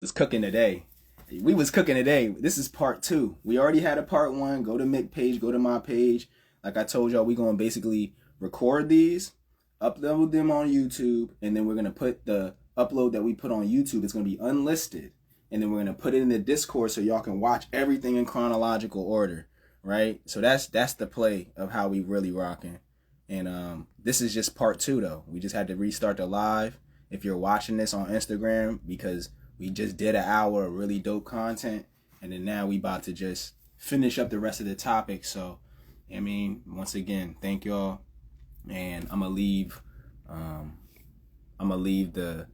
was cooking today. We was cooking today. This is part two. We already had a part one. Go to Mick page, go to my page. Like I told y'all, we gonna basically record these, upload them on YouTube, and then we're gonna put the upload that we put on YouTube. It's gonna be unlisted, and then we're gonna put it in the Discord so y'all can watch everything in chronological order, right? So that's the play of how we really rocking. And this is just part two though. We just had to restart the live. If you're watching this on Instagram, because we just did an hour of really dope content, and then now we about to just finish up the rest of the topic. So, I mean, once again, thank y'all, and I'm gonna leave the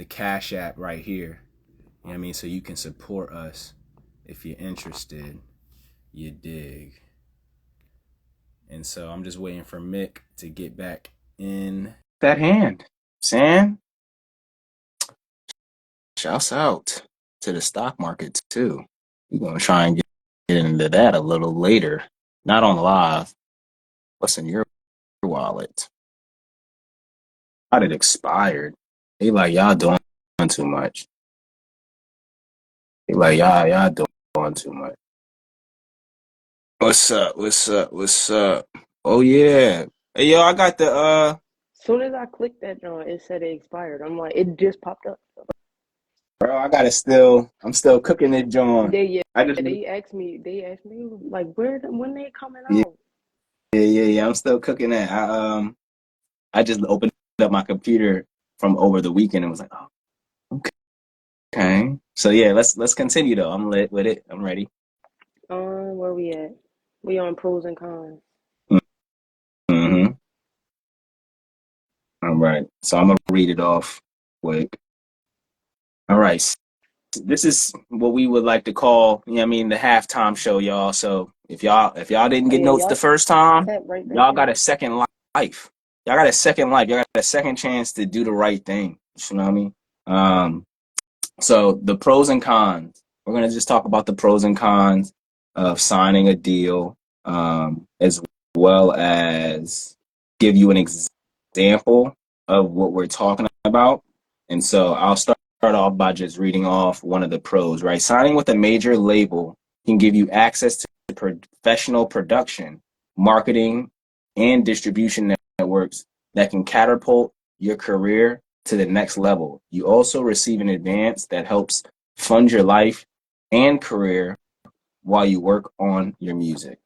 Cash App right here. You know what I mean? So you can support us if you're interested. You dig? And so I'm just waiting for Mick to get back in that hand. Sam, shouts out to the stock market too. We're gonna try and get into that a little later. Not on live. What's in your wallet? How it expired? They like y'all doing too much. They like y'all doing too much. What's up? What's up? What's up? Oh yeah. Hey yo, I got the Soon as I clicked that joint, it said it expired. I'm like, it just popped up. bro, I'm still cooking it, John. I just They asked me like, when they coming yeah, out? yeah. I'm still cooking that. I just opened up my computer from over the weekend and was like, oh, okay. So yeah, let's continue though. I'm lit with it. I'm ready. Where we at? We on pros and cons. Mm-hmm. All right. So I'm gonna read it off quick. All right. This is what we would like to call, you know what I mean, the halftime show, y'all. So if y'all didn't Oh get yeah, notes the y'all first time, tap right back y'all got in. a second life. Y'all got a second life. Y'all got a second chance to do the right thing. You know what I mean? So the pros and cons. We're gonna just talk about the pros and cons of signing a deal, as well as give you an example of what we're talking about. And so I'll start off by just reading off one of the pros, right? Signing with a major label can give you access to professional production, marketing, and distribution networks that can catapult your career to the next level. You also receive an advance that helps fund your life and career while you work on your music.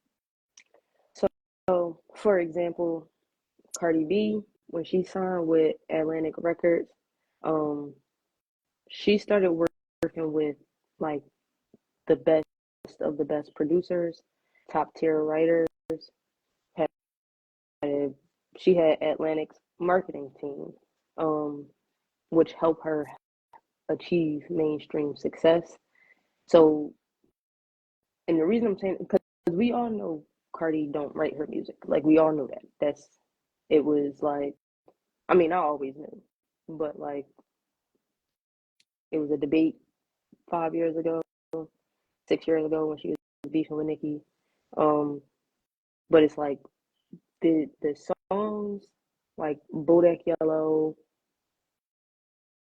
So, for example, Cardi B, when she signed with Atlantic Records, um, she started working with like the best of the best producers, top tier writers. Had, she had Atlantic's marketing team, um, which helped her achieve mainstream success. So, and the reason I'm saying, because we all know Cardi don't write her music. Like, we all know that. It was like, I mean, I always knew, but like, it was a debate 5 years ago, 6 years ago when she was beefing with Nicki. Um, but it's like the songs like Bodak Yellow,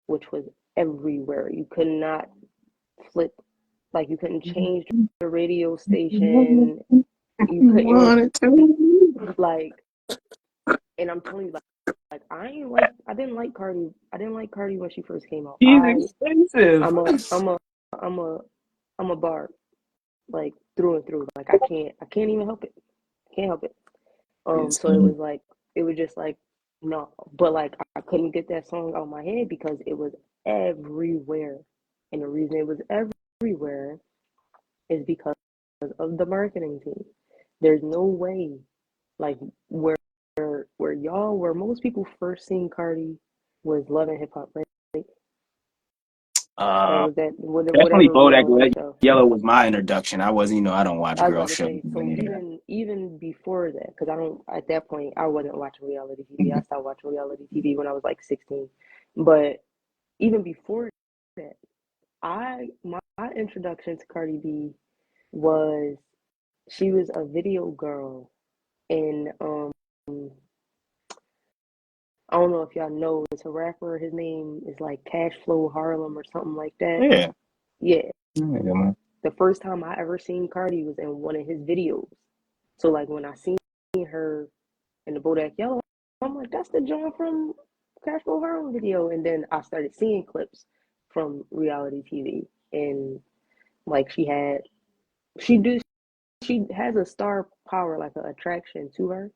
which was everywhere. You could not flip, like you couldn't change the radio station. You couldn't like, and I'm telling you, like I didn't like Cardi. I didn't like Cardi when she first came out. He's expensive. I'm a I'm a barb, like through and through. Like I can't even help it. Can't help it. So it was just like no, but like I couldn't get that song out of my head because it was everywhere, and the reason it was everywhere is because of the marketing team. There's no way, like where where most people first seen Cardi was Love and Hip Hop, right? Or Uh, was that Definitely whatever reality Bodak show? Yellow was my introduction. I wasn't, I don't watch I was girl about to shows say, or so any of that. even before that, because I don't at that point I wasn't watching reality TV. I stopped watching reality TV when I was like 16. But even before that, my introduction to Cardi B was she was a video girl in I don't know if y'all know, it's a rapper. His name is like Cash Flow Harlem or something like that. Yeah. Yeah. Yeah, The first time I ever seen Cardi was in one of his videos. So like when I seen her in the Bodak Yellow, I'm like, that's the John from Cash Flow Harlem video. And then I started seeing clips from reality TV, and like she do she has a star power, like an attraction to her.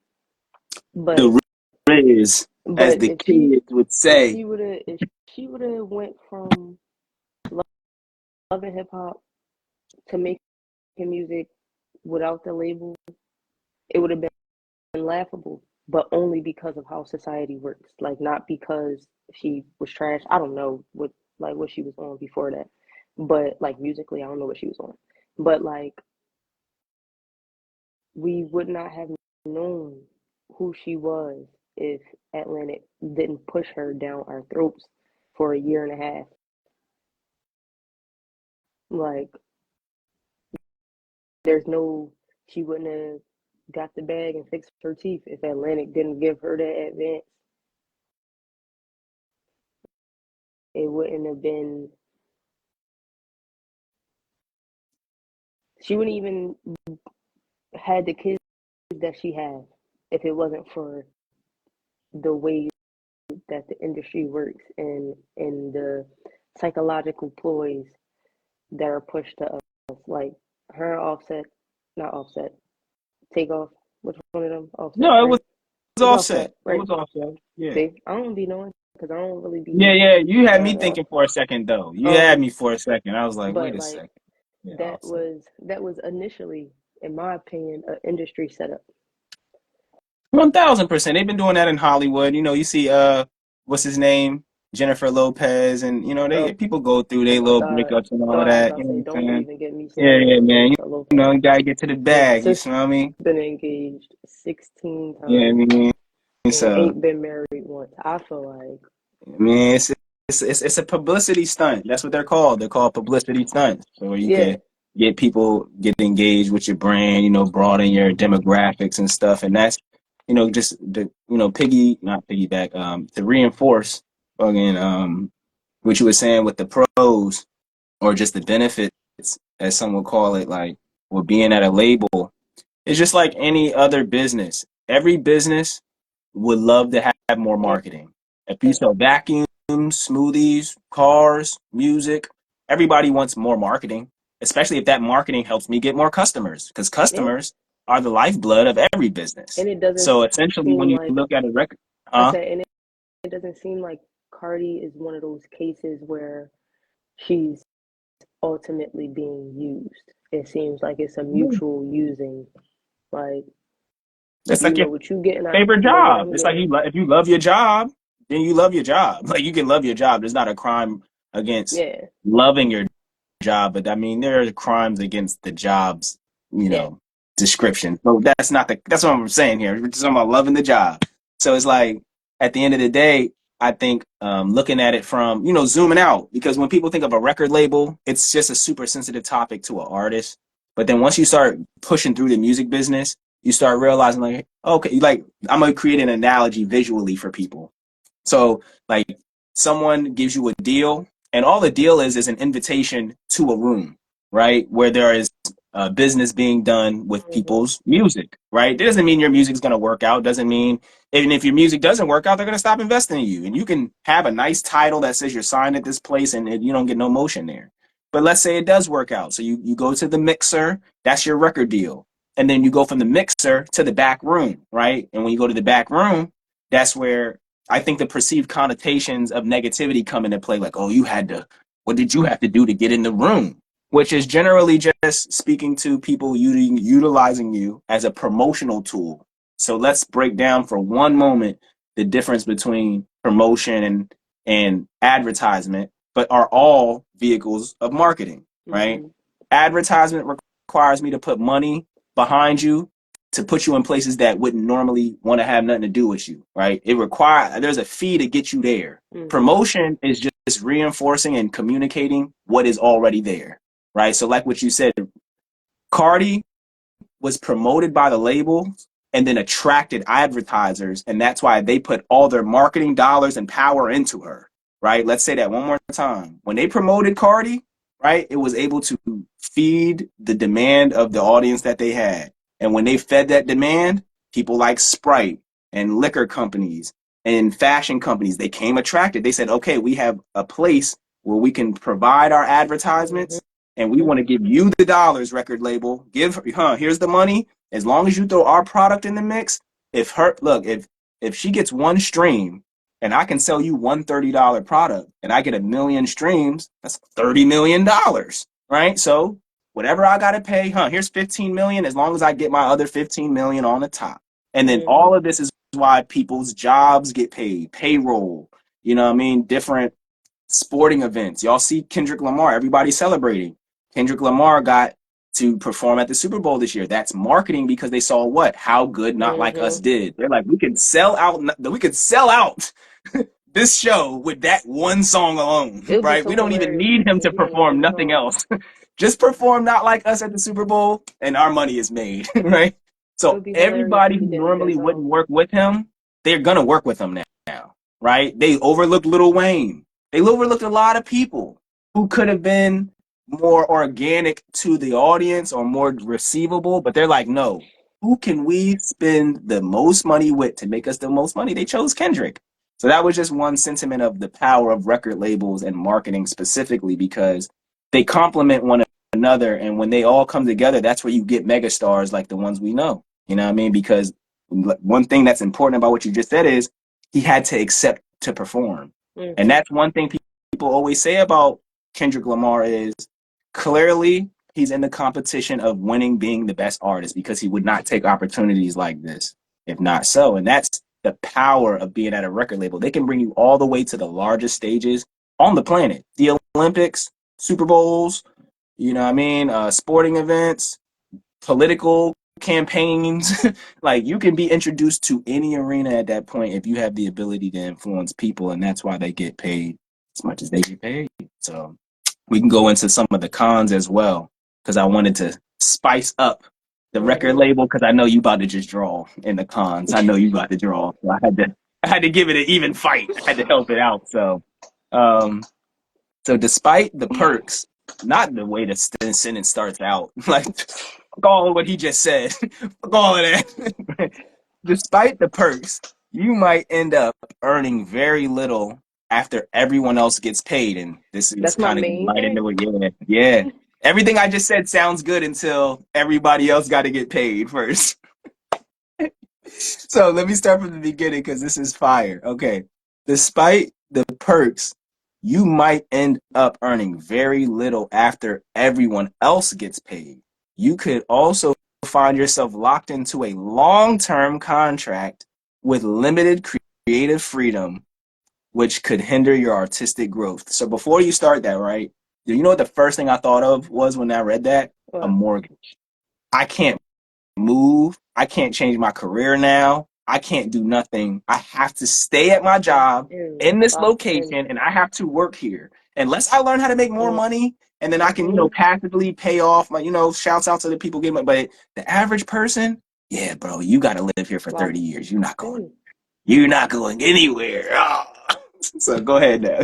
But the Riz, as but the kids would say. if she would have went from loving hip hop to making music without the label, it would have been laughable, but only because of how society works. Like not because she was trash. I don't know what she was on before that. But like musically, I don't know what she was on. But like we would not have known who she was if Atlantic didn't push her down our throats for a year and a half. Like there's no she wouldn't have got the bag and fixed her teeth if Atlantic didn't give her that advance. It wouldn't have been she wouldn't even had the kids that she has if it wasn't for the way that the industry works and the psychological ploys that are pushed to us. Like her Offset, not Offset, Take Off. Which one of them? Offset, No, it right? was It's Offset, Offset. It right? was Offset. Yeah. See, I don't be knowing because I don't really Yeah, be yeah. You had me around thinking Offset. for a second though. You had Um, me for a second. I was like, but wait a like second. Yeah, that Offset. was initially, in my opinion, an industry setup. 1000%. They've been doing that in Hollywood. You know, you see what's his name? Jennifer Lopez, and you know, Oh they people go through their my little God. breakups and all No, I was that, you about to know say, what I'm don't saying? even get me Yeah, started yeah, on man. Jennifer You know, Lopez. you gotta get to the This bag, you sis know what I mean? been engaged 16 Yeah, I times mean, and so ain't been married once. I feel like, I mean, it's a publicity stunt. That's what they're called. They're called publicity stunts. So where you yeah, can get people get engaged with your brand, you know, broaden your demographics and stuff. And that's, you know, just the not piggyback, to reinforce again, what you were saying with the pros or just the benefits, as some would call it, like with being at a label. It's just like any other business. Every business would love to have more yeah, marketing. If you sell vacuums, smoothies, cars, music, everybody wants more marketing, especially if that marketing helps me get more customers, because yeah. customers are the lifeblood of every business. And it doesn't So essentially, when seem you like, look at a record, I huh? said, and it doesn't seem like Cardi is one of those cases where she's ultimately being used. It seems like it's a mutual using. Like, It's you like know your what you getting, I favorite know what job. I'm It's like getting. if you love your job, then you love your job. Like you can love your job. There's not a crime against Yeah, loving your job, but I mean there are crimes against the job's, you yeah, know, description. So that's what I'm saying here. We're just talking about loving the job. So it's like at the end of the day, I think looking at it from, you know, zooming out, because when people think of a record label, it's just a super sensitive topic to an artist. But then once you start pushing through the music business, you start realizing like, okay, like I'm gonna create an analogy visually for people. So like someone gives you a deal, and all the deal is an invitation to a room, right? Where there is business being done with hmm, people's music, right? It doesn't mean your music's gonna work out. Doesn't mean even if your music doesn't work out, they're gonna stop investing in you. And you can have a nice title that says you're signed at this place, and you don't get no motion there. But let's say it does work out. So you go to the mixer, that's your record deal. And then you go from the mixer to the back room, right? And when you go to the back room, that's where I think the perceived connotations of negativity come into play. Like, oh, what did you have to do to get in the room? Which is generally just speaking to people utilizing you as a promotional tool. So let's break down for one moment the difference between promotion and advertisement, but are all vehicles of marketing, right? hmm, Advertisement requires me to put money behind you to put you in places that wouldn't normally want to have nothing to do with you, right? There's a fee to get you there. hmm, Promotion is just reinforcing and communicating what is already there, right? So like what you said, Cardi was promoted by the label and then attracted advertisers. And that's why they put all their marketing dollars and power into her, right? Let's say that one more time. When they promoted Cardi, right, it was able to feed the demand of the audience that they had. And when they fed that demand, people like Sprite and liquor companies and fashion companies, they came attracted. They said, okay, we have a place where we can provide our advertisements, and we want to give you the dollars, record label. Here's the money. As long as you throw our product in the mix, if she gets one stream and I can sell you one $30 product and I get 1 million streams, that's $30 million, right? So whatever I gotta pay, here's 15 million, as long as I get my other 15 million on the top. And then all of this is why people's jobs get paid, payroll, you know what I mean? Different sporting events. Y'all see Kendrick Lamar, everybody's celebrating. Kendrick Lamar got to perform at the Super Bowl this year. That's marketing, because they saw what? How good Not Like Us did. They're like, we could sell out this show with that one song alone, right? We don't even need him to perform nothing else. Just perform Not Like Us at the Super Bowl and our money is made, right? So everybody who normally wouldn't work with him, they're going to work with him now, right? They overlooked Lil Wayne. They overlooked a lot of people who could have been more organic to the audience or more receivable, but they're like, no, who can we spend the most money with to make us the most money? They chose Kendrick. So that was just one sentiment of the power of record labels and marketing specifically, because they complement one another. And when they all come together, that's where you get megastars like the ones we know. You know what I mean? Because one thing that's important about what you just said is he had to accept to perform. And that's one thing people always say about Kendrick Lamar is clearly he's in the competition of winning being the best artist, because he would not take opportunities like this if not so. And that's the power of being at a record label. They can bring you all the way to the largest stages on the planet. The Olympics, Super Bowls, you know what I mean? Sporting events, political campaigns. Like, you can be introduced to any arena at that point if you have the ability to influence people, and that's why they get paid as much as they get paid. So we can go into some of the cons as well, because I wanted to spice up the record label, because I know you about to just draw in the cons. I know you about to draw. So I had to give it an even fight. I had to help it out. So despite the perks, not the way the sentence starts out, like all of what he just said, all of that. Despite the perks, you might end up earning very little after everyone else gets paid. And this is kind of right into it. Yeah. Everything I just said sounds good until everybody else got to get paid first. So let me start from the beginning, because this is fire. Okay. Despite the perks, you might end up earning very little after everyone else gets paid. You could also find yourself locked into a long-term contract with limited creative freedom, which could hinder your artistic growth. So before you start that, right, you know what the first thing I thought of was when I read that? What? A mortgage. I can't move. I can't change my career now. I can't do nothing. I have to stay at my job in this location, and I have to work here. Unless I learn how to make more money, and then I can, passively pay off my, shouts out to the people getting, but the average person, yeah, bro, you got to live here for 30 years. You're not going anywhere. Oh. So go ahead now.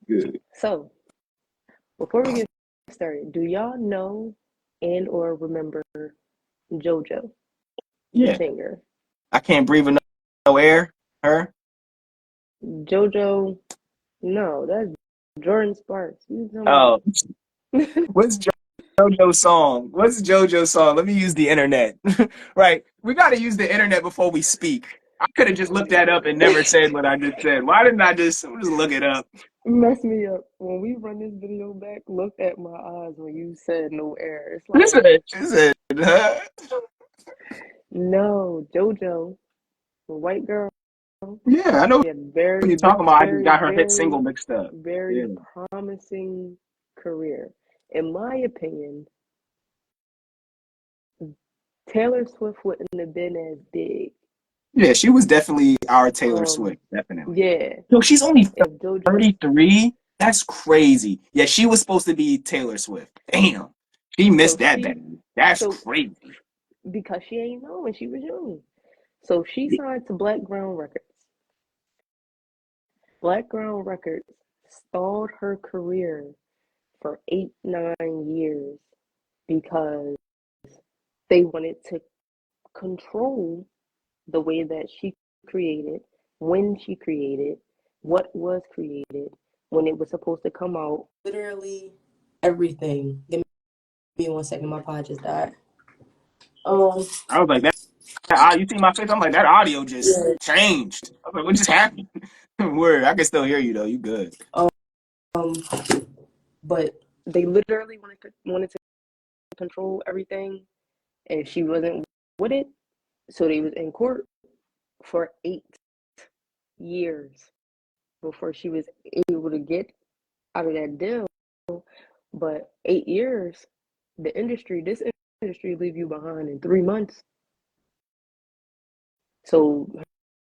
Good. So before we get started, do y'all know and or remember JoJo, the singer? I Can't Breathe with No Air. Her. JoJo, no, that's Jordan Sparks. Oh, what's JoJo's song? What's JoJo's song? Let me use the internet. Right, we got to use the internet before we speak. I could have just looked that up and never said what I just said. Why didn't I just look it up? Mess me up. When we run this video back, look at my eyes when you said no air. It's like, listen, huh? No, JoJo, the white girl. Yeah, I know what you're talking about. I just got her hit single mixed up. Very promising career. In my opinion, Taylor Swift wouldn't have been as big. Yeah, she was definitely our Taylor Swift, definitely. Yeah. Yo, she's only 33. That's crazy. Yeah, she was supposed to be Taylor Swift. Damn. She missed that. That's crazy. because she ain't know when she was young. So she signed to Black Ground Records. Black Ground Records stalled her career for 8-9 years because they wanted to control the way that she created, when she created, what was created, when it was supposed to come out. Literally everything. Give me 1 second, my pod just died. I was like, you see my face? I'm like, that audio just changed. I was like, what just happened? Word, I can still hear you though. You good. But they literally wanted to control everything, and she wasn't with it. So they was in court for 8 years before she was able to get out of that deal. But 8 years, this industry leave you behind in 3 months. So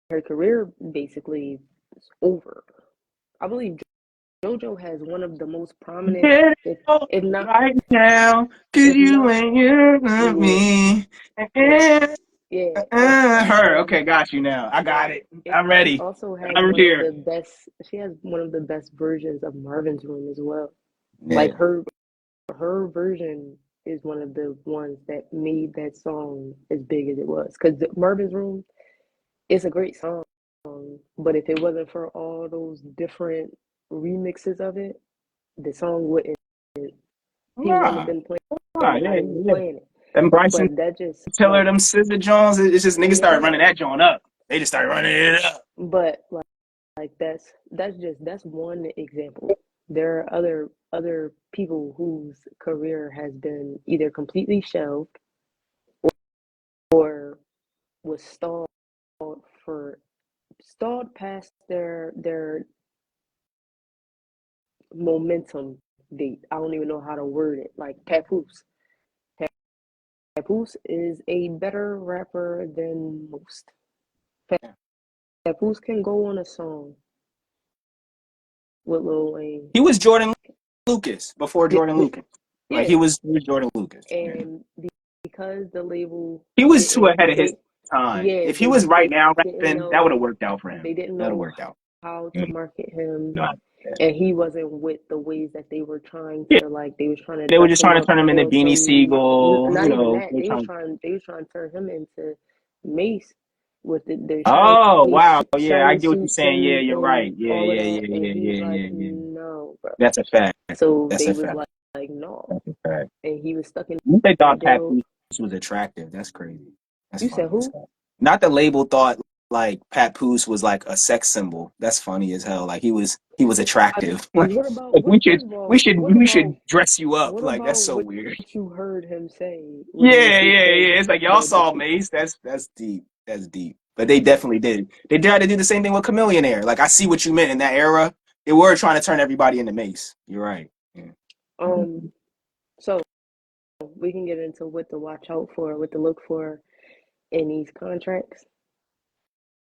her career basically is over. I believe JoJo has one of the most prominent, if not right now, cause you ain't here with me. Her. Okay, got you now. I got it. I'm ready. Also has I'm one here. of the best. She has one of the best versions of Marvin's Room as well. Yeah. Like her version is one of the ones that made that song as big as it was. Because Marvin's Room is a great song, but if it wasn't for all those different remixes of it, the song wouldn't. He wouldn't have been playing it. Them Bryson But that just Tiller, them Scissor Jones, it's just niggas started running that joint up. They just started running it up. But like that's one example. There are other people whose career has been either completely shelved or was stalled past their momentum date. I don't even know how to word it. Like Papoose. Papoose is a better rapper than most. Papoose can go on a song with Lil Wayne. He was Jordan Lucas before Jordan Lucas. Yeah. Like he was Jordan Lucas. And because the label, he was too ahead of his time. Yeah, if he was right now rapping, that would have worked out for him. They didn't know how to market him. And he wasn't with the ways that they were trying to They were just trying to turn him into Beanie Siegel. Not even that. They was trying to turn him into Mace with the oh wow, yeah, I get what you're saying. Yeah, you're right. Yeah. No, bro. That's a fact. So they was like no. That's a fact. And he was stuck in. They thought Papoose was attractive. That's crazy. You said who? Not the label thought like Papoose was like a sex symbol. That's funny as hell. Like he was attractive. Like, we should dress you up. Like that's so weird. You heard him say. Yeah. It's like y'all saw Mace. That's deep. That's deep. But they definitely did. They tried to do the same thing with Chameleonaire. Like I see what you meant in that era. They were trying to turn everybody into Mace. You're right. Yeah. So we can get into what to watch out for, what to look for in these contracts.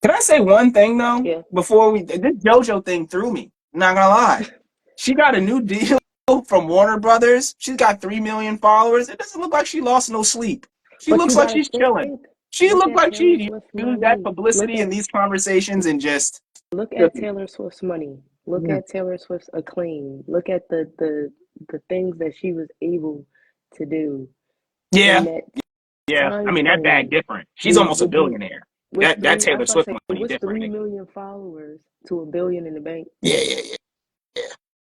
Can I say one thing though? Yeah. Before this JoJo thing threw me. I'm not gonna lie. She got a new deal from Warner Brothers. She's got 3 million followers. It doesn't look like she lost no sleep. She looks like she's chilling. She looks like she used that publicity in these conversations and just look at Taylor Swift's money. Look at Taylor Swift's acclaim. Look at the things that she was able to do. Yeah. I mean that bag different. She's almost a billionaire. That Taylor Swift money different. 3 million followers to $1 billion in the bank. Yeah.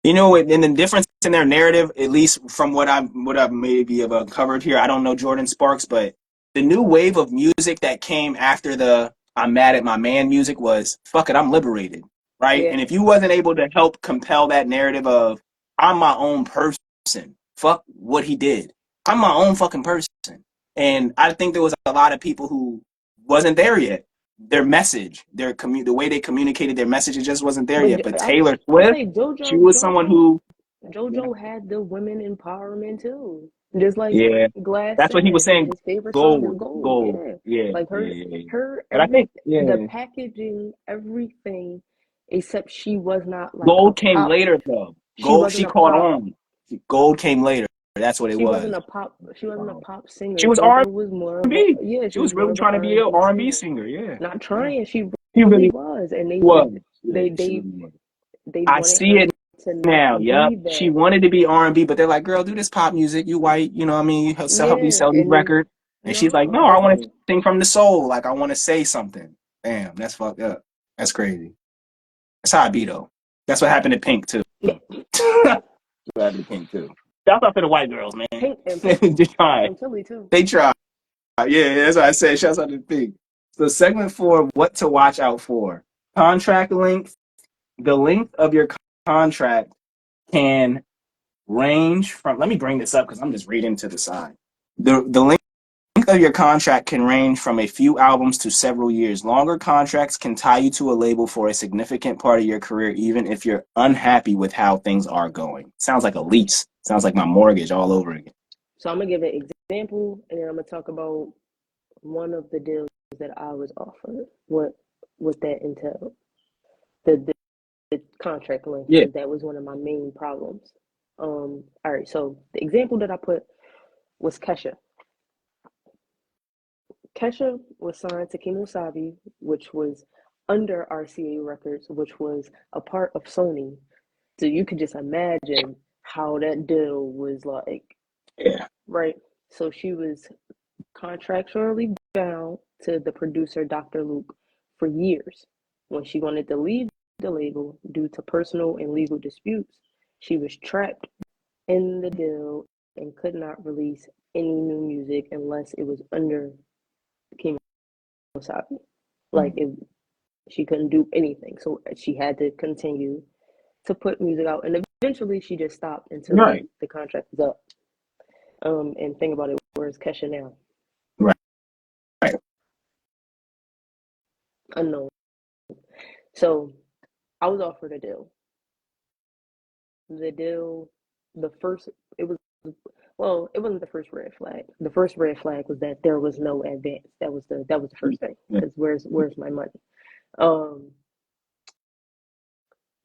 You know, and the difference in their narrative, at least from what I've maybe have uncovered here, I don't know Jordan Sparks, but the new wave of music that came after the "I'm mad at my man" music was "fuck it, I'm liberated," right? Yeah. And if you wasn't able to help compel that narrative of "I'm my own person," fuck what he did, I'm my own fucking person, and I think there was a lot of people who wasn't there yet. Their message, the way they communicated their message, it just wasn't there yet. But Taylor Swift, she was someone who JoJo had the women empowerment too, just like Glass. That's what he was saying. His favorite song is Gold. Yeah, like her. But I think the packaging, everything, except she was not like Gold came later though. Gold, she caught on. Gold came later. That's what it She was. wasn't a pop. She wasn't a pop singer. She was JoJo was more of a R&B. yeah. She She was was more really of an trying to R be and an B R&B singer. singer. Yeah. Not Yeah. trying. She She really really was, and they was. wanted Yeah, she really was. they I wanted see her it to now. not Yep. be She that. wanted to be R&B, but they're like, girl, do this pop music. You white, you know what I mean? Help me Yeah, sell these and records. And she's like, no, no, I that's want to what. sing from the soul. Like, I want to say something. Damn, that's fucked up. That's crazy. That's how I be, though. That's what happened to Pink, too. Yeah, That's what happened to Pink, too. Shout out to the white girls, man. Pink They tried. from Philly too. They tried. Yeah, that's what I said. Shout out to Pink. So segment 4, what to watch out for. Contract length. The length of your contract can range from, let me bring this up because I'm just reading to the side. The length of your contract can range from a few albums to several years. Longer contracts can tie you to a label for a significant part of your career, even if you're unhappy with how things are going. Sounds like a lease. Sounds like my mortgage all over again. So I'm gonna give an example, and then I'm gonna talk about one of the deals that I was offered. What that entailed. The contract length, Yeah. because that was one of my main problems. All right, so the example that I put was Kesha. Kesha was signed to Kemosabe, which was under RCA Records, which was a part of Sony. So you could just imagine how that deal was like. Yeah. Right? So she was contractually bound to the producer, Dr. Luke, for years. When she wanted to leave the label due to personal and legal disputes, she was trapped in the deal and could not release any new music unless it was under Kemosabe. Like she couldn't do anything, so she had to continue to put music out, and eventually she just stopped until Right. the contract was up. And think about it, where's Kesha now? Right. Right. Unknown. So I was offered a deal. The deal, the first, it was, well, it wasn't the first red flag. The first red flag was that there was no advance. That was the first thing. Because where's my money?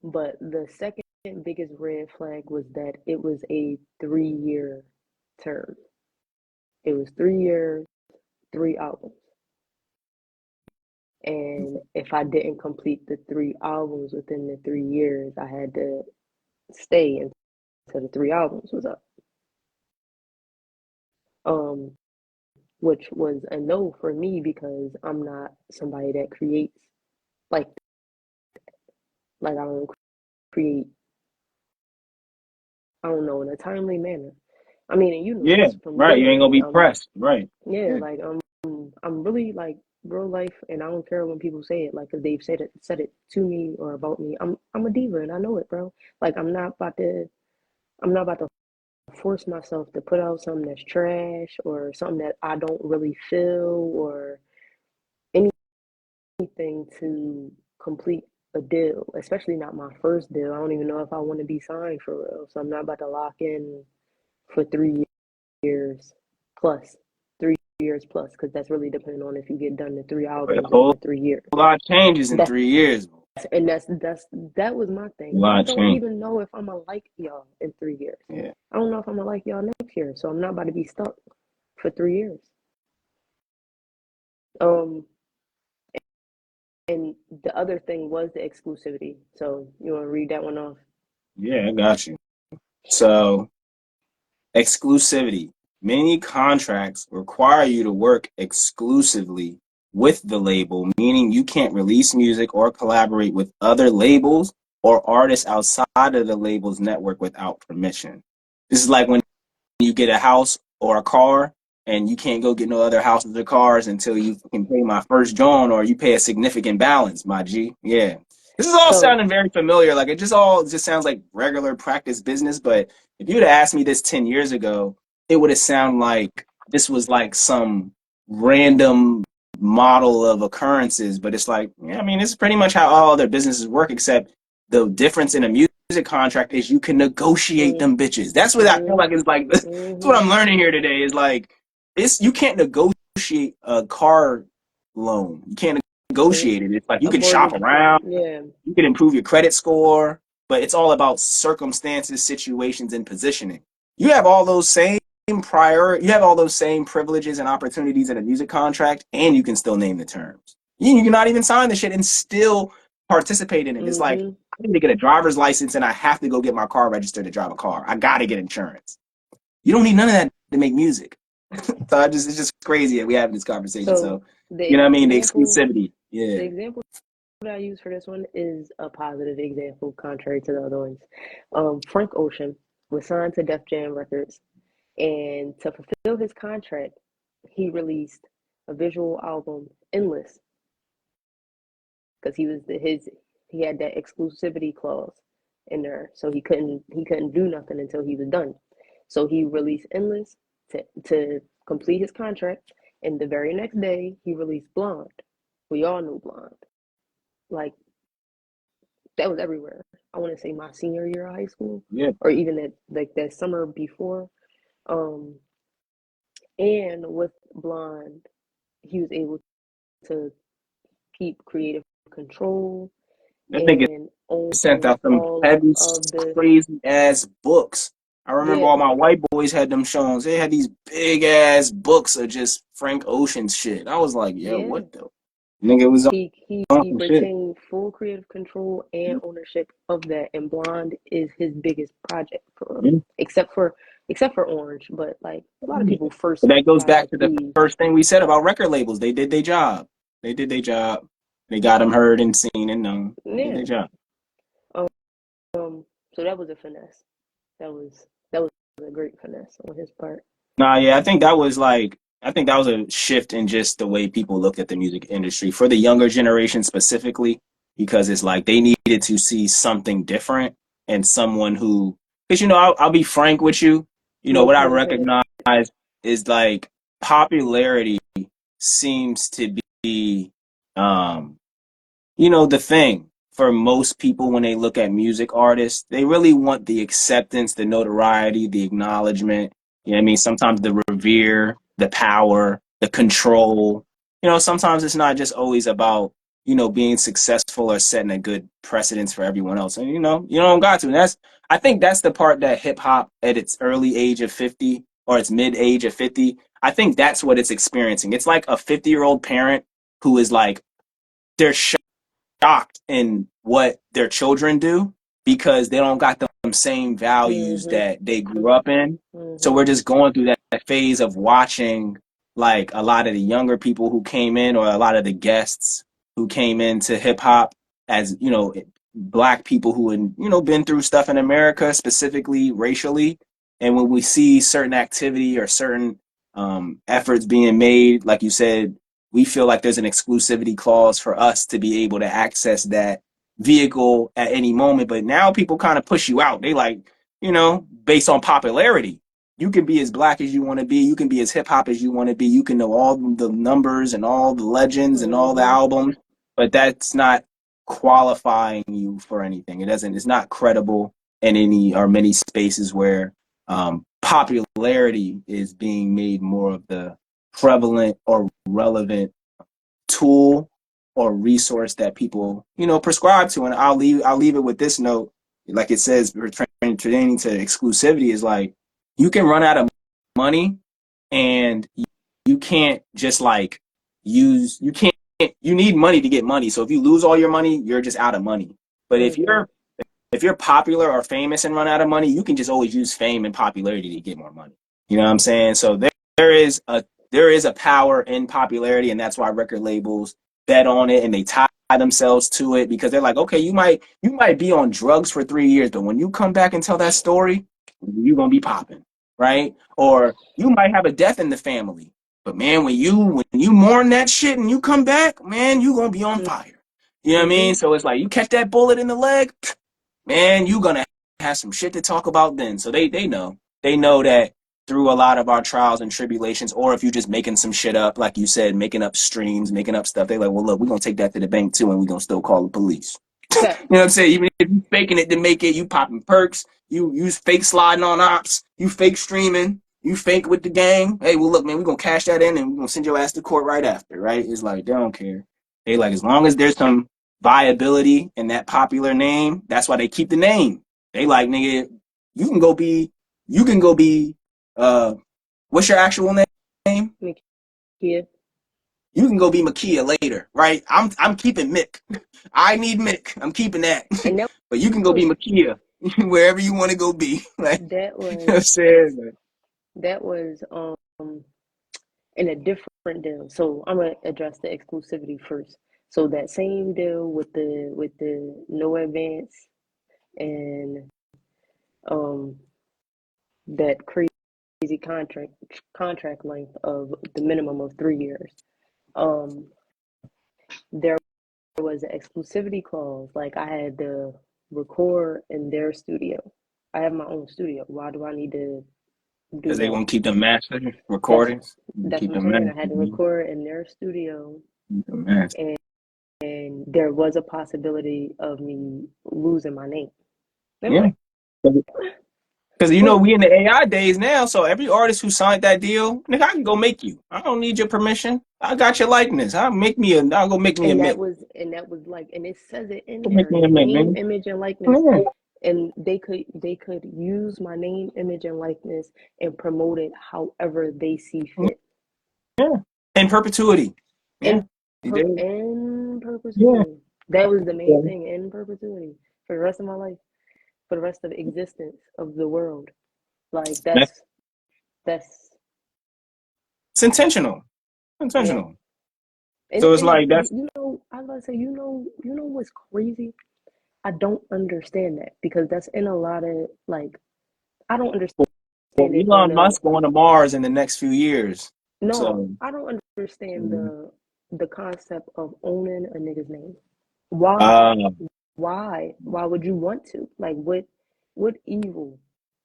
But the second biggest red flag was that it was a 3-year term. It was 3 years, 3 albums. And if I didn't complete the 3 albums within the 3 years, I had to stay until the 3 albums was up. Which was a no for me because I'm not somebody that creates like I don't create, I don't know, in a timely manner. I mean, and you know Yeah. this from Right. You dealing ain't with gonna me. be pressed. Right. Yeah, Yeah. like I'm really like real life, and I don't care when people say it, like, cause they've said it to me or about me. I'm a diva, and I know it, bro. Like I'm not about to force myself to put out something that's trash or something that I don't really feel or anything to complete a deal, especially not my first deal. I don't even know if I want to be signed for real. So I'm not about to lock in for 3 years plus, 3 years plus, because that's really depending on if you get done the 3 A albums in whole the 3 years. lot changes in That's 3 years. and that was my A thing. I lot don't change. even know if I'm gonna like y'all in 3 years. Yeah. I don't know if I'm gonna like y'all next year. So I'm not about to be stuck for 3 years. Um, and the other thing was the exclusivity. So you want to read that one off? Yeah, I got you. So, exclusivity. Many contracts require you to work exclusively with the label, meaning you can't release music or collaborate with other labels or artists outside of the label's network without permission. This is like when you get a house or a car and you can't go get no other houses or cars until you can pay my first joint or you pay a significant balance, my G. Yeah. This is all So sounding very familiar. Like it just sounds like regular practice business. But if you would have asked me this 10 years ago, it would have sounded like this was like some random model of occurrences. But it's like, yeah, I mean, this is pretty much how all other businesses work, except the difference in a music contract is you can negotiate mm, them bitches. That's what I feel like is like. That's what mm-hmm. I'm learning here today. Is like you can't negotiate a car loan. You can't negotiate it. It's like you A can shop mortgage, around, yeah. you can improve your credit score, but it's all about circumstances, situations, and positioning. you have all those same you have all those same privileges and opportunities in a music contract, and you can still name the terms. You can not even sign the shit and still participate in it. It's like, Mm-hmm. I need to get a driver's license and I have to go get my car registered to drive a car. I gotta get insurance. You don't need none of that to make music. So it's just crazy that we having this conversation. So So you know what I mean? The example, exclusivity. the Yeah. example that I use for this one is a positive example, contrary to the other ones. Frank Ocean was signed to Def Jam Records, and to fulfill his contract, he released a visual album, Endless, because he had that exclusivity clause in there, so he couldn't do nothing until he was done. So he released Endless to complete his contract, and the very next day he released Blonde. We all knew Blonde. Like, that was everywhere. I want to say my senior year of high school, Yeah. or even that summer before. Um, and with Blonde, he was able to keep creative control I think and own sent out some all heavy, of the crazy ass books. I remember yeah all my white boys had them shows. They had these big ass books of just Frank Ocean's shit. I was like, yo, yeah. what the nigga was on He some shit. retained full creative control and ownership of that, and Blonde is his biggest project for real. Yeah. Except for Orange, but like a lot of people But first that goes got back out to the Eve. first thing we said about record labels. They did their job. They did their job. They got them heard and seen and known. They did their Yeah. job. Um, so that was a finesse. That was a great finesse on his part. Nah, yeah, I think that was a shift in just the way people looked at the music industry for the younger generation specifically, because it's like they needed to see something different and someone who, because I'll be frank with you, No what I pun intended. recognize is like popularity seems to be, um, the thing for most people when they look at music artists, they really want the acceptance, the notoriety, the acknowledgement. You know what I mean? Sometimes the revere, the power, the control. Sometimes it's not just always about, being successful or setting a good precedence for everyone else. And you don't got to. And I think that's the part that hip hop at its early age of 50 or its mid age of 50, I think that's what it's experiencing. It's like a 50-year-old parent who is like, they're shocked in what their children do because they don't got the same values Mhm. that they grew up in. So Mhm. we're just going through that phase of watching like a lot of the younger people who came in or a lot of the guests who came into hip hop as, black people who had, been through stuff in America, specifically racially. And when we see certain activity or certain efforts being made, like you said, we feel like there's an exclusivity clause for us to be able to access that vehicle at any moment. But now people kind of push you out. They like, based on popularity. You can be as black as you want to be. You can be as hip hop as you want to be. You can know all the numbers and all the legends and all the Mhm. albums, but that's not qualifying you for anything. It's not credible in any or many spaces where popularity is being made more of the prevalent or relevant tool or resource that people prescribe to. And I'll leave it with this note. Like it says, we're training to exclusivity is like you can run out of money and you can't just like you can't you need money to get money. So if you lose all your money, you're just out of money. But if Mhm. you're popular or famous and run out of money, you can just always use fame and popularity to get more money. You know what I'm saying? So there is a there is a power in popularity, and that's why record labels bet on it and they tie themselves to it because they're like, okay, you might be on drugs for 3 years, but when you come back and tell that story, you're gonna be popping, right? Or you might have a death in the family, but man, when you mourn that shit and you come back, man, you gonna be on fire. You know what I mean? Mhm. So it's like you catch that bullet in the leg, man, you gonna have some shit to talk about then. So they know that through a lot of our trials and tribulations, or if you're just making some shit up, like you said, making up streams, making up stuff, they like, well, look, we're gonna take that to the bank too, and we're gonna still call the police. You Fact. know what I'm saying? Even if you faking it to make it, you popping perks, you use fake sliding on ops, you fake streaming, you fake with the gang. Hey, well, look, man, we're gonna cash that in and we're gonna send your ass to court right after, right? It's like they don't care. They like as long as there's some viability in that popular name, that's why they keep the name. They like, nigga, you can go be You can go be what's your actual name? Makia. You can go be Makia later, right? I'm keeping Mick. I need Mick. I'm keeping that. And that But you can go be was Makia wherever you want to go be. Like that you know what I'm was saying? that was in a different deal. So I'm gonna address the exclusivity first. So that same deal with the no advance and um that crazy contract length of the minimum of 3 years. Um, there was an exclusivity clause. Like I had to record in their studio. I have my own studio. Why do I need to do Because they that? won't keep them master That's recordings. that's Keep what I'm them saying. master. I had to record in their studio, Keep them master. and there was a possibility of me losing my name. I'm Yeah. like, Because you know but we in the AI days now, so every artist who signed that deal, nigga, I can go make you. I don't need your permission. I got your likeness. I'll go make me a Mick. and that was like, and it says it in Go make there, me a your Mick, name, nigga. image, and likeness. Yeah. And they could use my name, image, and likeness and promote it however they see fit. Yeah. In perpetuity. Yeah. In You did. in Yeah. perpetuity. That was the main Yeah. thing, in perpetuity, for the rest of my life, for the rest of existence of the world. Like that's It's intentional. yeah. Intentional. So it's And like that's I was about to say, you know what's crazy? I don't understand that because that's in a lot of like I don't understand well, it on Elon the Musk going to Mars in the next few years. no, So I don't understand mm, the concept of owning a nigga's name. Why? uh, Why? Why would you want to? Like what evil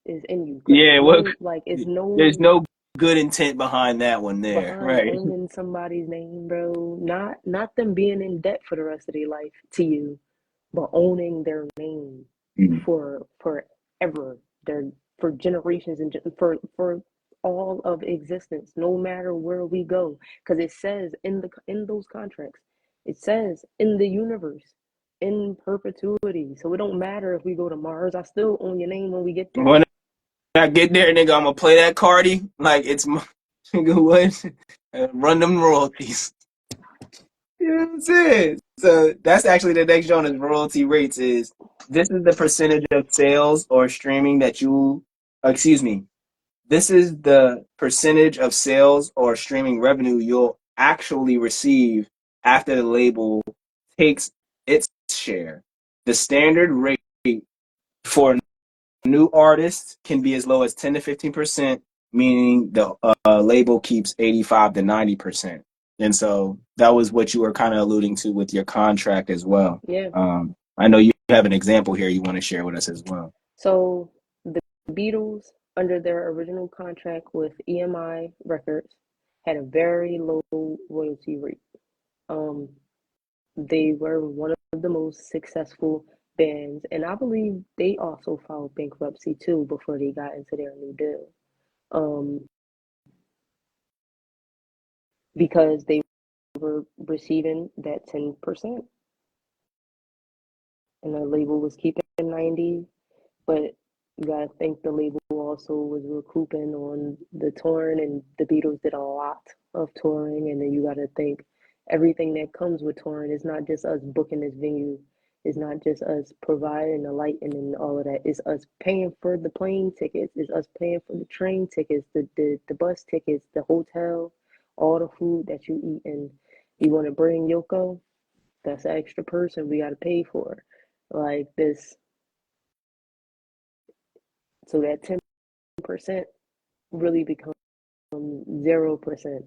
is in you? Because yeah, well, it's there's no no good intent behind that one there, behind right? owning somebody's name, bro. Not them being in debt for the rest of their life to you, but owning their name Mm. for forever, their for generations and for all of existence, no matter where we go, because it says in those contracts, it says in the universe, in perpetuity. So it don't matter if we go to Mars. I still own your name when we get there. When I get there, nigga, I'm gonna play that Cardi like it's my nigga what? Run them royalties. You know what I'm saying? So that's actually the next Jonas royalty rates is this is the percentage of sales or streaming that you excuse me. This is the percentage of sales or streaming revenue you'll actually receive after the label takes its share. The standard rate for new artists can be as low as 10 to 15%, meaning the label keeps 85 to 90%. And so that was what you were kind of alluding to with your contract as well. Yeah. I know you have an example here you want to share with us as well. So the Beatles, under their original contract with EMI Records, had a very low royalty rate. Um, they were one of the most successful bands, and I believe they also filed bankruptcy too before they got into their new deal. Because they were receiving that 10%, and the label was keeping 90. But you gotta think the label also was recouping on the touring, and the Beatles did a lot of touring. And then you gotta think everything that comes with touring is not just us booking this venue, it's not just us providing the lighting and all of that. It's us paying for the plane tickets, it's us paying for the train tickets, the bus tickets, the hotel, all the food that you eat. And you want to bring Yoko, that's an extra person we gotta pay for. Like this, so that 10% really becomes 0%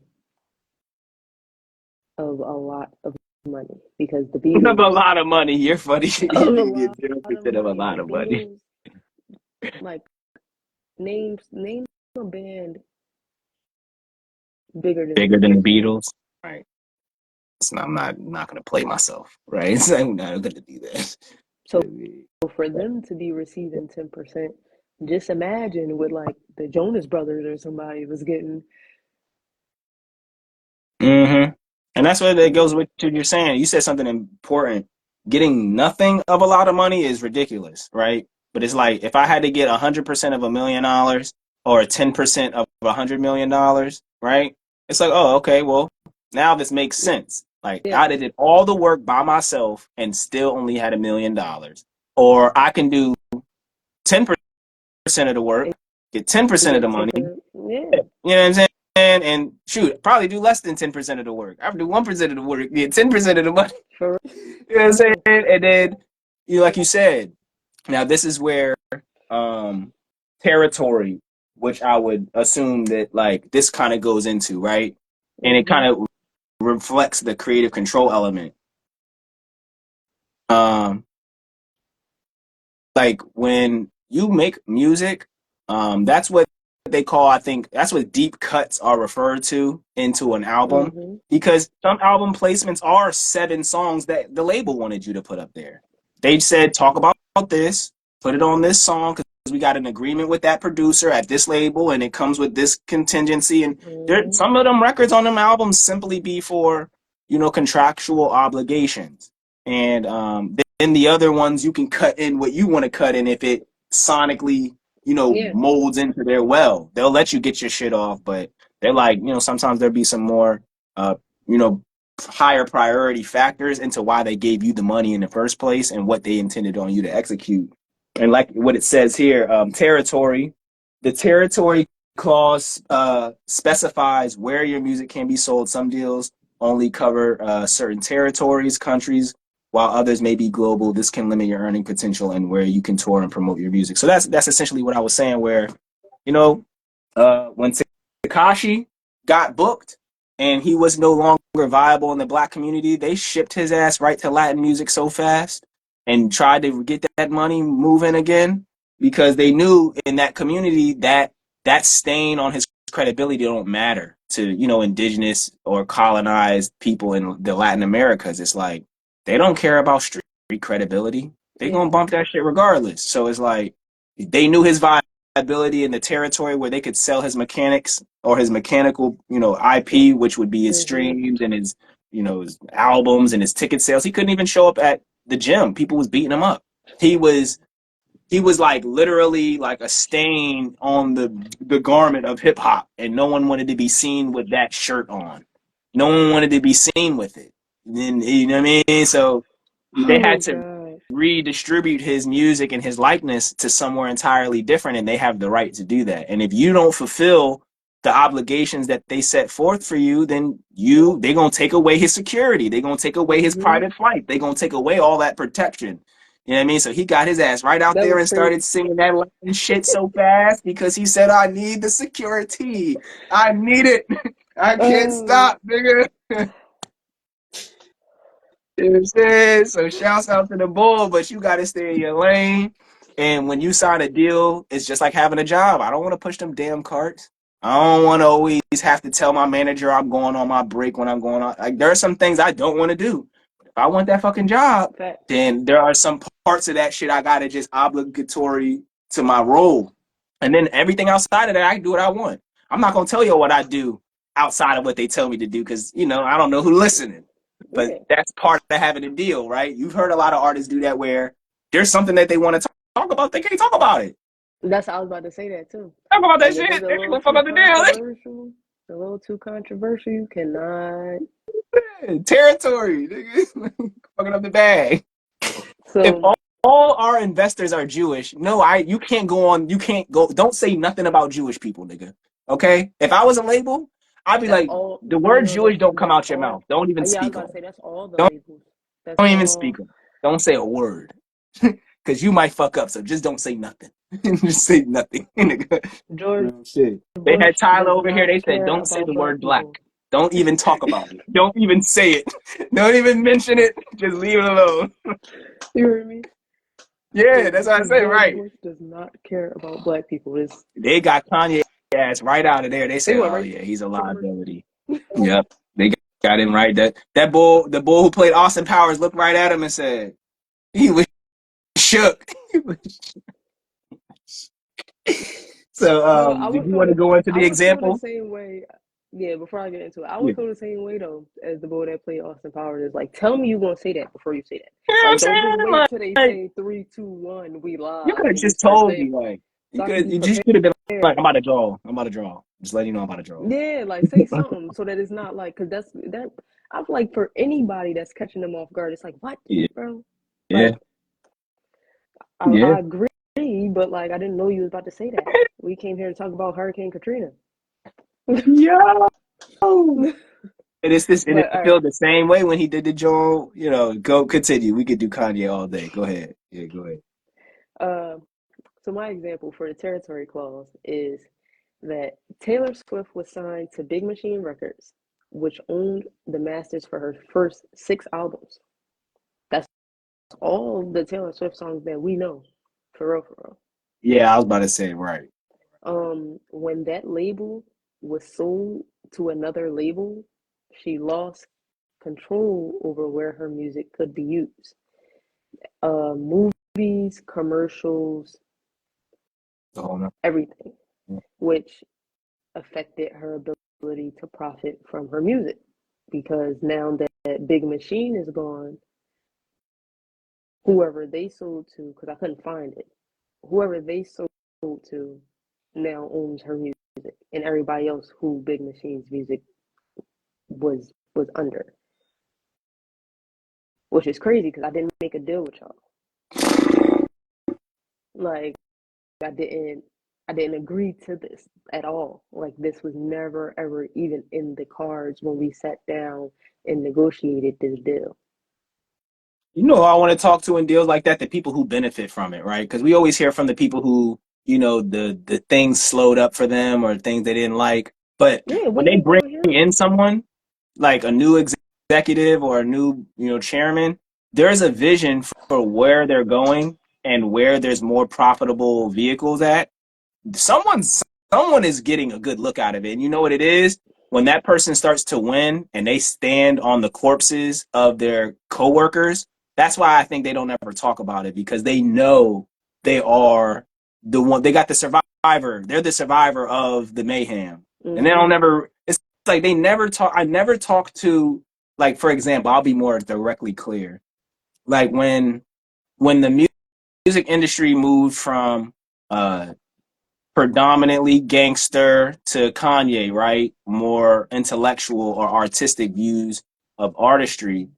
of a lot of money because the Of a Beatles lot of money. You're funny. of a You get lot of 0% of a money. The lot of money. Beatles, like name a band bigger than the Bigger than the Beatles. Beatles. Right. So I'm not gonna play myself, right? So I'm not gonna do that. So for them to be receiving 10%, just imagine what like the Jonas Brothers or somebody was getting. Mm-hmm. And that's what it goes with what you're saying. You said something important. Getting nothing of a lot of money is ridiculous, right? But it's like if I had to get 100% of $1 million or 10% of $100 million, right? It's like, oh, okay, well, now this makes sense. Like Yeah. I did all the work by myself and still only had $1 million. Or I can do 10% of the work, get 10% of the money. Yeah. You know what I'm saying? And shoot, probably do less than 10% of the work. I do 1% of the work, get 10% of the money. For You know what I'm saying? And then, like you said, now this is where um territory, which I would assume that like this kind of goes into, right? And it kind of reflects the creative control element. Um, like when you make music, that's what they call, I think that's what deep cuts are referred to into an album, because some album placements are 7 songs that the label wanted you to put up there. They said, talk about this, put it on this song because we got an agreement with that producer at this label and it comes with this contingency. And there, some of them records on them albums simply be for, contractual obligations. And then the other ones you can cut in what you want to cut in if it sonically, molds into their well. They'll let you get your shit off, but they're like, sometimes there'll be some more, you know, higher priority factors into why they gave you the money in the first place and what they intended on you to execute. And like what it says here, territory, the territory clause specifies where your music can be sold. Some deals only cover certain territories, countries, while others may be global. This can limit your earning potential and where you can tour and promote your music. So that's essentially what I was saying, where, when Tekashi got booked and he was no longer viable in the black community, they shipped his ass right to Latin music so fast and tried to get that money moving again, because they knew in that community that that stain on his credibility don't matter to, indigenous or colonized people in the Latin Americas. It's like they don't care about street credibility. They're gonna bump that shit regardless. So it's like they knew his viability in the territory where they could sell his mechanics or his mechanical, IP, which would be his streams and his, his albums and his ticket sales. He couldn't even show up at the gym. People was beating him up. He was like literally like a stain on the garment of hip hop, and no one wanted to be seen with that shirt on. No one wanted to be seen with it. And, you know what I mean? So they had to redistribute his music and his likeness to somewhere entirely different, and they have the right to do that. And if you don't fulfill the obligations that they set forth for you, then they're gonna take away his security. They're gonna take away his private flight. They're gonna take away all that protection. You know what I mean? So he got his ass right out there and started singing that Latin shit so fast because he said, I need the security. I need it. I can't stop, nigga. You know what I'm saying? So shouts out to the bull, but you got to stay in your lane. And when you sign a deal, it's just like having a job. I don't want to push them damn carts. I don't want to always have to tell my manager I'm going on my break when I'm going on. Like, there are some things I don't want to do. If I want that fucking job, then there are some parts of that shit I got to just obligatory to my role. And then everything outside of that, I can do what I want. I'm not going to tell you what I do outside of what they tell me to do because, I don't know who's listening. But that's part of having a deal, right? You've heard a lot of artists do that where there's something that they want to talk about, they can't talk about it. That's I was about to say that too. Talk about that shit. They can't fuck up the deal. A little too controversial. You cannot. Territory, nigga. Fucking up the bag. So if all our investors are Jewish, you can't go. Don't say nothing about Jewish people, nigga. Okay? If I was a label, I'd be like, the word Jewish don't come out your mouth. Don't even speak on it. That's all the labels. Don't even speak on it. Don't say a word. Because you might fuck up, so just don't say nothing. Just say nothing. George, shit. They had Tyler over here, they said, don't say the word black. Don't even talk about it. Don't even say it. Don't even mention it. Just leave it alone. You heard me? Yeah, that's what I say, right. George does not care about black people. They got Kanye ass right out of there. They said, yeah, he's a liability. Yep. They got him right. The bull who played Austin Powers looked right at him and said, he was shook. So, did you want to go into the example? The same way. Yeah, before I get into it, I Yeah. would feel the same way though as the boy that played Austin Powers. Is like, tell me you gonna say that before you say that. You know what I'm Like, don't just saying? wait till they Like, say 3, 2, 1, we you live, could have and you just start told saying me, like, so I can be you just prepared. could have been like, I'm about to draw. I'm about to draw. Just letting you know I'm about to draw. Yeah, like say something so that it's not like, cause that I feel like for anybody that's catching them off guard, it's like, what, Yeah. bro? Yeah. Like, Yeah. I agree, but like I didn't know you was about to say that. We came here to talk about Hurricane Katrina. Yo. And and But it all right, felt the same way when he did the Joel, go continue. We could do Kanye all day. Go ahead. Yeah, go ahead. uh, so my example for the territory clause is that Taylor Swift was signed to Big Machine Records, which owned the masters for her first 6 albums. That's all the Taylor Swift songs that we know, for real, for real. Yeah, I was about to say, right. When that label was sold to another label, she lost control over where her music could be used. Movies, commercials, The whole nother- everything, which affected her ability to profit from her music. Because now that Big Machine is gone, whoever they sold to, because I couldn't find it, whoever they sold to now owns her music, and everybody else who Big Machine's music was under, which is crazy because I didn't make a deal with y'all. Like I didn't agree to this at all. Like this was never ever even in the cards when we sat down and negotiated this deal. I want to talk to in deals like that, the people who benefit from it, right? Because we always hear from the people who, the things slowed up for them or things they didn't like. But Yeah, when we they ain't bring gonna hear it. in someone like a new executive or a new, chairman, there's a vision for where they're going and where there's more profitable vehicles at. someone someone is getting a good look out of it. And you know what it is? When that person starts to win and they stand on the corpses of their coworkers, that's why I think they don't ever talk about it, because they know they are the one. They got the survivor. They're the survivor of the mayhem. And they don't ever, it's like they never talk. I never talk to, like, for example, I'll be more directly clear. Like when the music industry moved from predominantly gangster to Kanye, right? More intellectual or artistic views of artistry.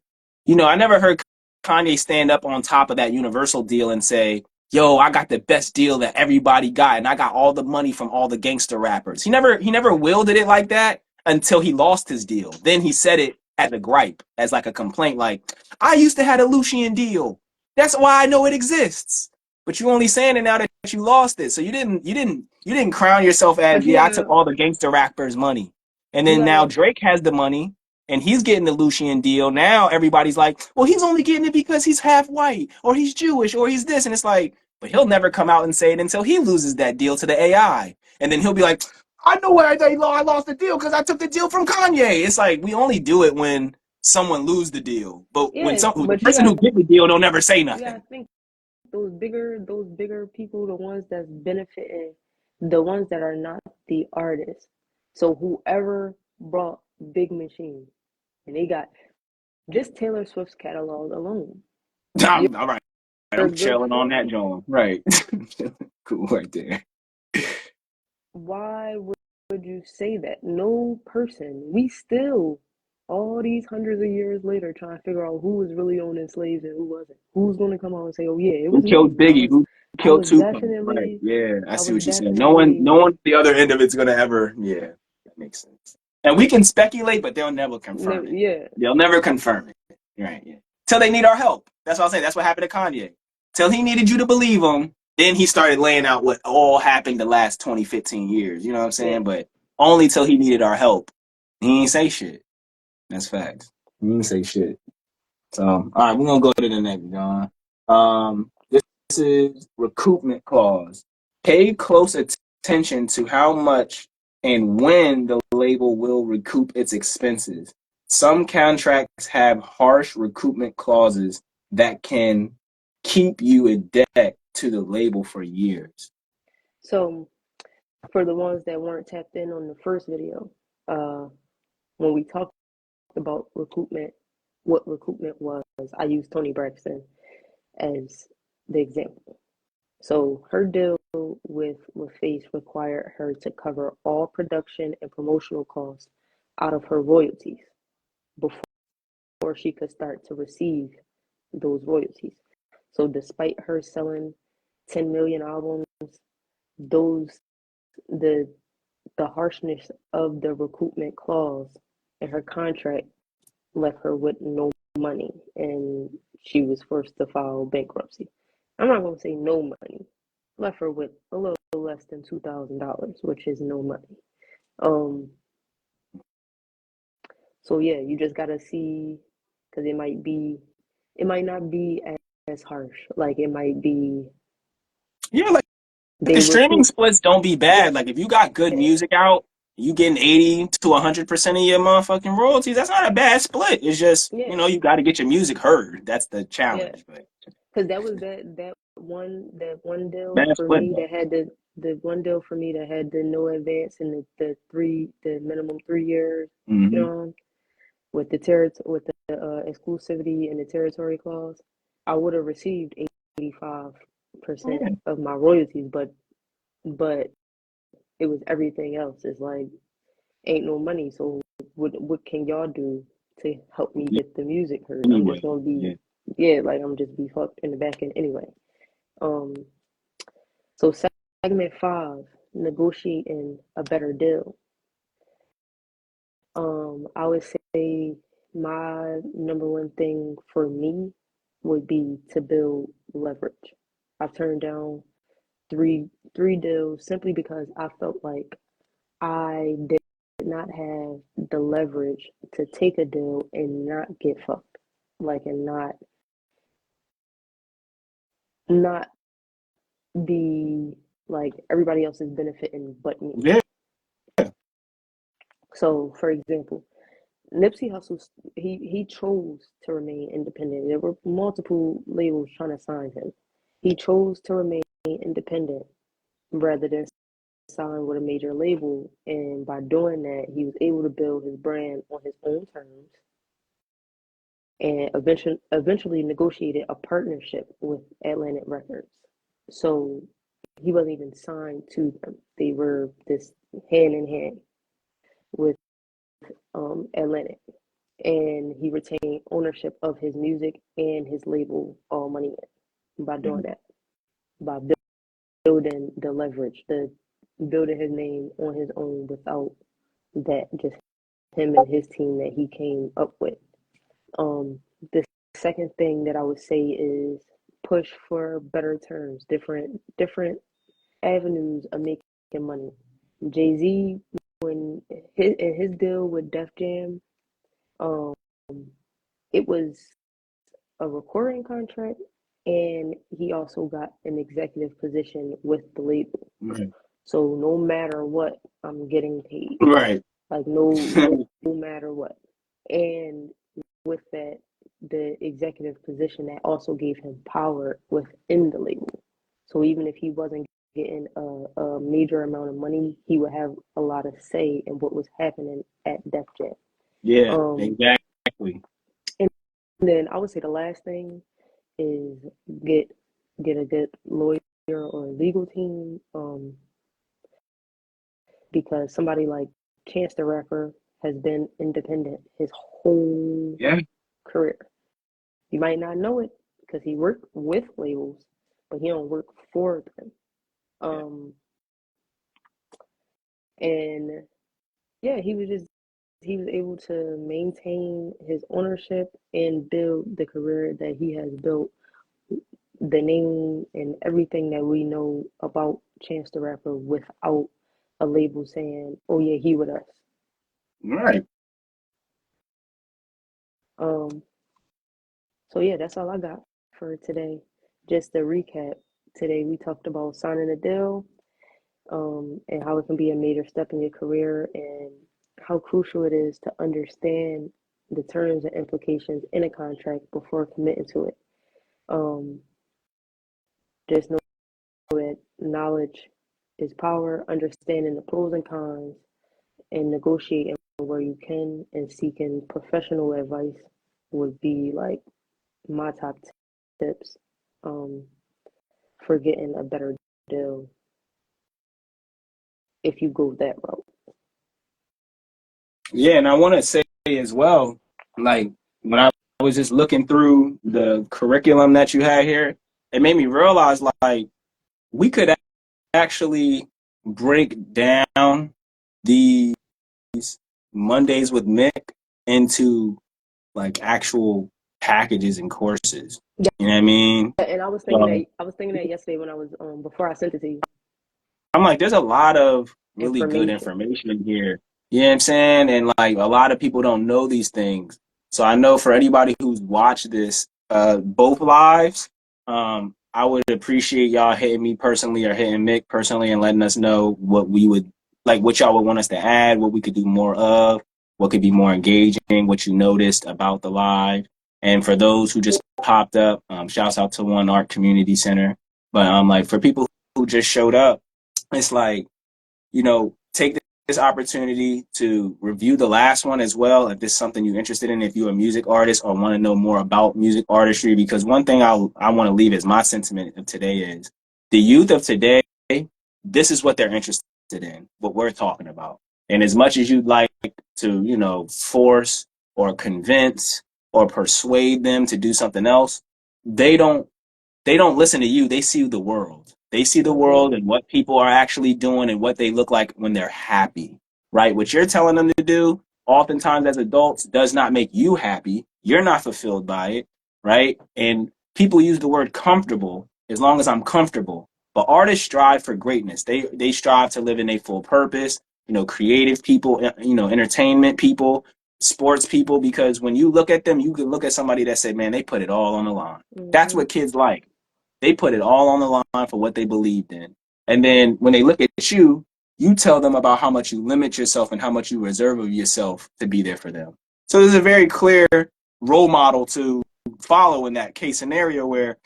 I never heard Kanye stand up on top of that Universal deal and say, "Yo, I got the best deal that everybody got, and I got all the money from all the gangster rappers." He never wielded it like that until he lost his deal. Then he said it as a gripe, as like a complaint, like, "I used to have a Lucian deal. That's why I know it exists." But you only saying it now that you lost it. So you didn't crown yourself But as, you yeah, I took gotta all the gangster rappers' money. And you then now gotta Drake has the money and he's getting the Lucian deal. Now everybody's like, well, he's only getting it because he's half white or he's Jewish or he's this. And it's like, but he'll never come out and say it until he loses that deal to the AI. And then he'll be like, I know where I lost the deal because I took the deal from Kanye. It's like, we only do it when someone lose the deal. But when yeah, the but person who get the deal don't ever say you gotta nothing. think those bigger people, the ones that's benefiting, the ones that are not the artists. So whoever brought Big Machine, and they got just Taylor Swift's catalog alone. All right. You're I'm good chilling on that for joint. Right. Cool right there. why would you say that? No person. We still, all these hundreds of years later, trying to figure out who was really owning slaves and who wasn't. Who's gonna come out and say, "Oh yeah, it Who was me. killed Biggie? Who I killed was Tupac? Right. definitely, Yeah, I I see was what you're saying. No one, definitely." no one at the other end of it's gonna ever. Yeah, that makes sense. And we can speculate, but they'll never confirm it. Yeah, They'll never confirm it. Right. Yeah. Till they need our help. That's what I'm saying. That's what happened to Kanye. Till he needed you to believe him, then he started laying out what all happened the last 20, 15 years. You know what I'm yeah. saying? But only till he needed our help. He ain't say shit. That's facts. He didn't say shit. So, all right, we're gonna go to the next, John. This is recoupment clause. Pay close attention to how much and when the label will recoup its expenses. Some contracts have harsh recoupment clauses that can keep you in debt to the label for years. So for the ones that weren't tapped in on the first video, when we talked about recoupment, what recoupment was, I used Toni Braxton as the example. So her deal with Face required her to cover all production and promotional costs out of her royalties before she could start to receive those royalties. So despite her selling 10 million albums, those the harshness of the recoupment clause in her contract left her with no money, and she was forced to file bankruptcy. I'm not going to say no money. Left her with a little less than $2,000, which is no money. So yeah, you just gotta see, because it might not be as harsh. Like it might be Yeah, like they the streaming recoup. splits don't be bad. Like if you got good Yeah, music out, you getting 80 to 100% of your motherfucking royalties. That's not a bad split. It's just, yeah, you got to get your music heard. That's the yeah. challenge. But Because that was that one deal bad for split me though. that had the one deal for me that had the no advance and the minimum 3 years, you Mm-hmm. know, with with the exclusivity and the territory clause, I would have received 85% Yeah. of my royalties, but it was everything else. It's like ain't no money. So what can y'all do to help me get the music heard? I'm just Anyway, gonna be yeah. yeah, like I'm just be fucked in the back end anyway. Um, so segment 5, negotiating a better deal. I would say my number one thing for me would be to build leverage. I've turned down three deals simply because I felt like I did not have the leverage to take a deal and not get fucked, like and not be like everybody else is benefiting but me. Yeah. So, for example, Nipsey Hussle, he chose to remain independent. There were multiple labels trying to sign him. He chose to remain independent rather than sign with a major label, and by doing that, he was able to build his brand on his own terms, and eventually negotiated a partnership with Atlantic Records. So he wasn't even signed to them; they were this hand in hand with Atlantic, and he retained ownership of his music and his label All Money In by doing that, by building the leverage, the building his name on his own without that, just him and his team that he came up with. The second thing that I would say is push for better terms, different avenues of making money. Jay-Z, when his deal with Def Jam, um, it was a recording contract, and he also got an executive position with the label. Right. So no matter what, I'm getting paid. Right. Like no matter what. And with that, the executive position that also gave him power within the label. So even if he wasn't getting a major amount of money, he would have a lot of say in what was happening at Def Jam. Yeah, Um, exactly. and then I would say the last thing is get a good lawyer or legal team. Because somebody like Chance the Rapper has been independent his whole Yeah. career. You might not know it because he worked with labels, but he don't work for them. Yeah. And yeah, he was able to maintain his ownership and build the career that he has built, the name and everything that we know about Chance the Rapper without a label saying, "Oh yeah, he with us." Right. Um, So yeah, that's all I got for today. Just to recap, today we talked about signing a deal, and how it can be a major step in your career, and how crucial it is to understand the terms and implications in a contract before committing to it. Um, just know that knowledge is power, understanding the pros and cons, and negotiating where you can and seeking professional advice would be like my top tips for getting a better deal if you go that route. Yeah, and I want to say as well, like when I was just looking through the curriculum that you had here, it made me realize like we could actually break down these Mondays with Mick into like actual packages and courses. Yeah. You know what I mean? And I was thinking that yesterday when I was before I sent it to you. I'm like, there's a lot of really good Information. information here. You know what I'm saying? And like a lot of people don't know these things. So I know for anybody who's watched this, both lives, I would appreciate y'all hitting me personally or hitting Mick personally and letting us know what we would like, what y'all would want us to add, what we could do more of, what could be more engaging, what you noticed about the live. And for those who just popped up, shouts out to One Art Community Center. But like for people who just showed up, it's like, take this opportunity to review the last one as well if this is something you're interested in, if you're a music artist or want to know more about music artistry. Because one thing I want to leave as my sentiment of today is the youth of today, this is what they're interested in, what we're talking about. And as much as you'd like to, force or convince or persuade them to do something else, they don't listen to you. They see the world. They see the world and what people are actually doing and what they look like when they're happy, right? What you're telling them to do, oftentimes as adults, does not make you happy. You're not fulfilled by it, right? And people use the word comfortable as long as I'm comfortable. But artists strive for greatness. They strive to live in a full purpose, creative people, entertainment people, sports people, because when you look at them, you can look at somebody that said, man, they put it all on the line. That's what kids like. They put it all on the line for what they believed in. And then when they look at you, you tell them about how much you limit yourself and how much you reserve of yourself to be there for them. So there's a very clear role model to follow in that case scenario where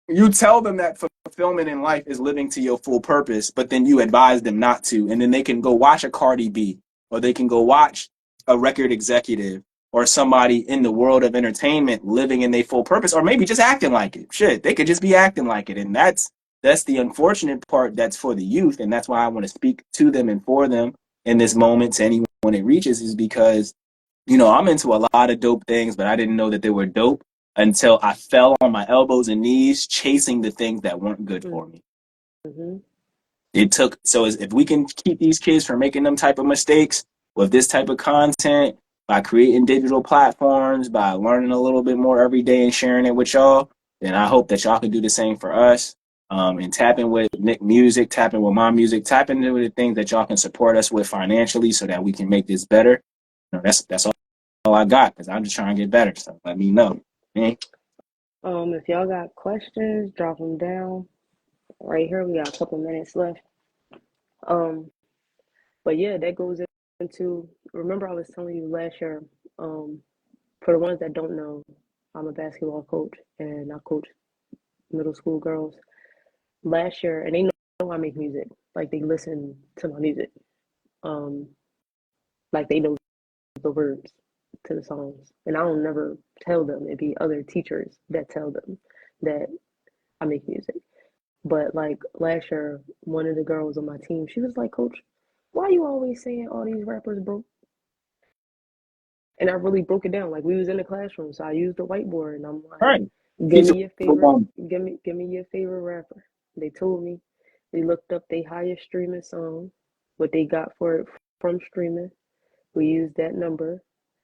you tell them that fulfillment in life is living to your full purpose, but then you advise them not to. And then they can go watch a Cardi B, or they can go watch a record executive or somebody in the world of entertainment living in their full purpose, or maybe just acting like it. Shit, they could just be acting like it. And that's the unfortunate part that's for the youth. And that's why I want to speak to them and for them in this moment to anyone when it reaches, is because, I'm into a lot of dope things, but I didn't know that they were dope until I fell on my elbows and knees chasing the things that weren't good for me. So if we can keep these kids from making them type of mistakes with this type of content, by creating digital platforms, by learning a little bit more every day and sharing it with y'all, then I hope that y'all can do the same for us. And tap in with Nick music, tap in with my music, tap into the things that y'all can support us with financially so that we can make this better. That's all I got, because I'm just trying to get better. So let me know. If y'all got questions, drop them down. Right here, we got a couple minutes left. But yeah, that goes into, remember I was telling you last year, for the ones that don't know, I'm a basketball coach and I coach middle school girls. Last year, and they know I make music. Like they listen to my music. Like they know the words to the songs. And I don't never tell them. It'd be other teachers that tell them that I make music. But like last year, one of the girls on my team, she was like, Coach, why are you always saying all these rappers broke? And I really broke it down. Like we was in the classroom, so I used the whiteboard and I'm like, Right. give me your favorite rapper. They told me. We looked up their highest streaming song, what they got for it from streaming. We used that number.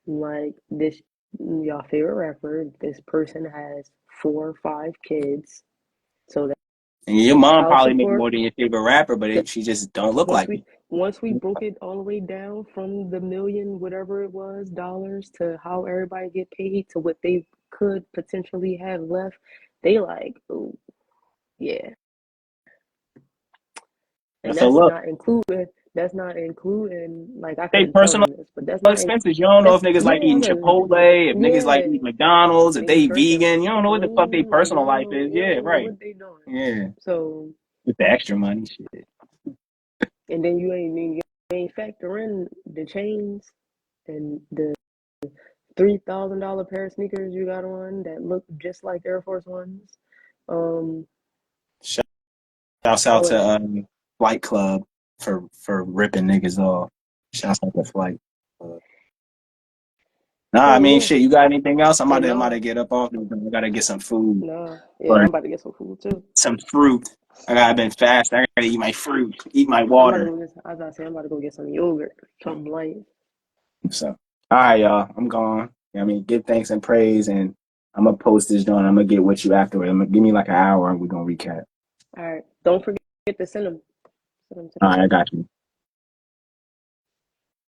Like this, y'all favorite rapper, this person has 4 or 5 kids. So that and your mom probably make support, more than your favorite rapper, but she just don't look like it. Once we broke it all the way down from the million, whatever it was, dollars to how everybody get paid to what they could potentially have left, they like, oh, yeah. And that's not including like I They couldn't tell personal them this, but that's not expenses. You don't know if niggas like eating Chipotle, if niggas like yeah. eating McDonald's, if they Drinking, vegan. You don't know what the fuck their personal life is. you Yeah, don't know right. what they doing. Yeah. So With the extra money shit. and then you ain't ain't factor in the chains and the $3,000 pair of sneakers you got on that look just like Air Force Ones. Shouts out All of to that. Flight Club for ripping niggas off. Shouts out to Flight. Nah, I Hell mean, yeah. shit. You got anything else? I'm And about to get up off. I gotta get some food yeah, or I'm about to get some food too. some fruit. I've been fast. I gotta eat my fruit, eat my I'm about to water. go get. I was about to say I'm about to go get some yogurt, something light. So, all right, y'all. I'm gone. I mean, give thanks and praise, and I'm gonna post this joint. I'm gonna get with you afterward. Give me like an hour, and we're gonna recap. All right, don't forget to send them. Send them to the All right, I chat. got you.